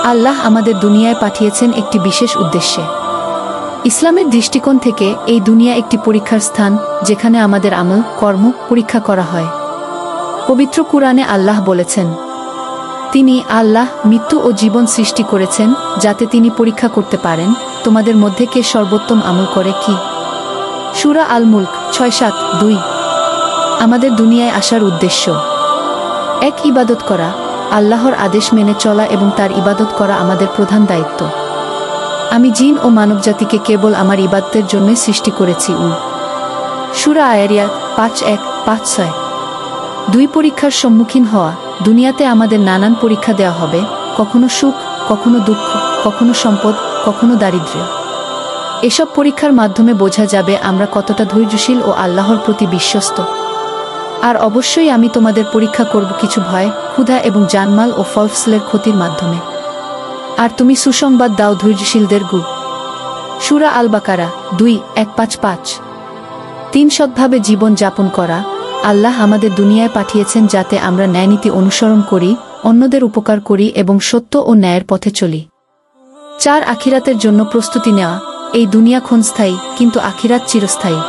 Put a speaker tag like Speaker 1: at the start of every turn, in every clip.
Speaker 1: আল্লাহ আমাদের দুনিয়ায় পাঠিয়েছেন একটি বিশেষ উদ্দেশ্যে। ইসলামের দৃষ্টিকোণ থেকে এই দুনিয়া একটি পরীক্ষার স্থান, যেখানে আমাদের আমল কর্ম পরীক্ষা করা হয়। পবিত্র কুরআনে আল্লাহ বলেছেন, তিনি আল্লাহ মৃত্যু ও জীবন সৃষ্টি করেছেন যাতে তিনি পরীক্ষা করতে পারেন তোমাদের মধ্যে কে সর্বোত্তম আমল করে কি। সূরা আল মুলক ৬-৭-২। আমাদের দুনিয়ায় আসার উদ্দেশ্য এক, ইবাদত করা। আল্লাহর আদেশ মেনে চলা এবং তার ইবাদত করা আমাদের প্রধান দায়িত্ব। আমি জিন ও মানবজাতিকে কেবল আমার ইবাদতের জন্যই সৃষ্টি করেছি। সূরা আয়ারিয়াত ৫-১-৫-৬। ২, পরীক্ষার সম্মুখীন হওয়া। দুনিয়াতে আমাদের নানান পরীক্ষা দেওয়া হবে, কখনো সুখ, কখনো দুঃখ, কখনো সম্পদ, কখনো দারিদ্র্য। এসব পরীক্ষার মাধ্যমে বোঝা যাবে আমরা কতটা ধৈর্যশীল ও আল্লাহর প্রতি বিশ্বস্ত। আর অবশ্যই আমি তোমাদের পরীক্ষা করব কিছু ভয়, ক্ষুধা এবং জানমাল ও ফসলের ক্ষতির মাধ্যমে। আর তুমি সুসংবাদ দাও ধৈর্যশীলদের। সূরা আল বাকারা ২-১-৫-৫। ৩, সৎভাবে জীবন যাপন করা। আল্লাহ আমাদের দুনিয়ায় পাঠিয়েছেন যাতে আমরা ন্যায়নীতি অনুসরণ করি, অন্যদের উপকার করি এবং সত্য ও ন্যায়ের পথে চলি। ৪, আখিরাতের জন্য প্রস্তুতি নেওয়া। এই দুনিয়া ক্ষণস্থায়ী, কিন্তু আখিরাত চিরস্থায়ী।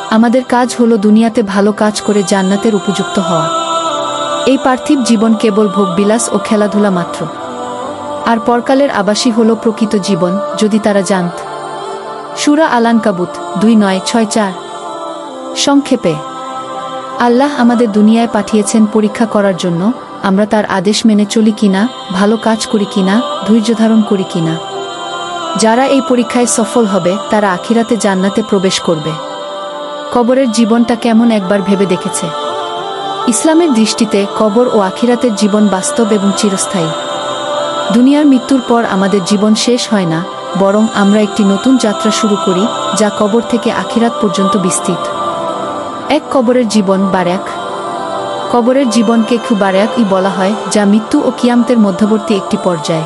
Speaker 1: আমাদের কাজ হলো দুনিয়াতে ভালো কাজ করে জান্নাতের উপযুক্ত হওয়া। এই পার্থিব জীবন কেবল ভোগবিলাস ও খেলাধুলা মাত্র, আর পরকালের আবাসী হলো প্রকৃত জীবন, যদি তারা জানত। সূরা আল আনকাবুত ২-৯-৬-৪। সংক্ষেপে, আল্লাহ আমাদের দুনিয়ায় পাঠিয়েছেন পরীক্ষা করার জন্য আমরা তার আদেশ মেনে চলি কিনা, ভালো কাজ করি কিনা, ধৈর্য ধারণ করি কিনা। যারা এই পরীক্ষায় সফল হবে তারা আখিরাতে জান্নাতে প্রবেশ করবে। কবরের জীবনটা কেমন একবার ভেবে দেখেছে? ইসলামের দৃষ্টিতে কবর ও আখিরাতের জীবন বাস্তব এবং চিরস্থায়ী। দুনিয়ার মৃত্যুর পর আমাদের জীবন শেষ হয় না, বরং আমরা একটি নতুন যাত্রা শুরু করি, যা কবর থেকে আখিরাত পর্যন্ত বিস্তৃত। এক, কবরের জীবন বারযাক। কবরের জীবনকে বারযাক-ই বলা হয়, যা মৃত্যু ও কিয়ামতের মধ্যবর্তী একটি পর্যায়।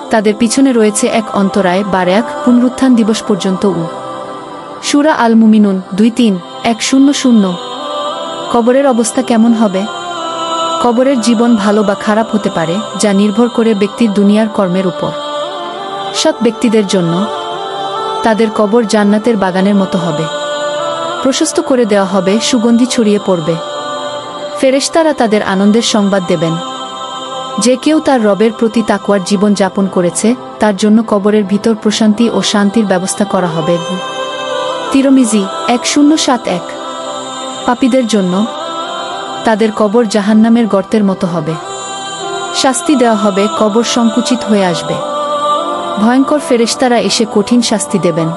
Speaker 1: তাদের পিছনে রয়েছে এক অন্তরায় বারযাক, পুনরুত্থান দিবস পর্যন্ত। সূরা আল মুমিনুন ২-৩-১-০-০। কবরের অবস্থা কেমন হবে? কবরের জীবন ভালো বা খারাপ হতে পারে, যা নির্ভর করে ব্যক্তির দুনিয়ার কর্মের উপর। সৎ ব্যক্তিদের জন্য তাদের কবর জান্নাতের বাগানের মতো হবে। প্রশস্ত করে দেওয়া হবে, সুগন্ধি ছড়িয়ে পড়বে। ফেরেশতারা তাদের আনন্দের সংবাদ দেবেন। যে কেউ তার রবের প্রতি তাকওয়ার জীবন যাপন করেছে, তার জন্য কবরের ভিতর প্রশান্তি ও শান্তির ব্যবস্থা করা হবে। তিরমিজি ১০৭১। পাপীদের জন্য তাদের কবর জাহান্নামের গর্তের মতো হবে। শাস্তি দেওয়া হবে, কবর সংকুচিত হয়ে আসবে। ভয়ঙ্কর ফেরেশতারা এসে কঠিন শাস্তি দেবেন।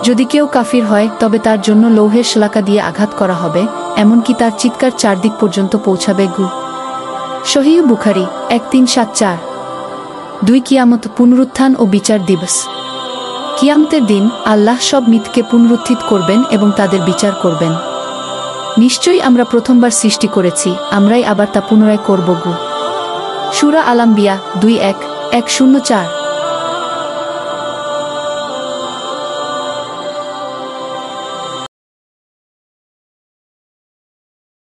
Speaker 1: যদি কেউ কাফির হয় তবে তার জন্য লৌহের শলাকা দিয়ে আঘাত করা হবে, এমনকি তার চিৎকার চারদিক পর্যন্ত পৌঁছাবে। সহিহ বুখারী ১৩৭৪। ২, কিয়ামত, পুনরুত্থান ও বিচার দিবস। কিয়ামতের দিন আল্লাহ সব মৃতকে পুনরুত্থিত করবেন এবং তাদের বিচার করবেন। নিশ্চয়ই আমরা প্রথমবার সৃষ্টি করেছি, আমরাই আবার তা পুনরায় করব। সূরা আল আম্বিয়া ২-১-১-০-৪।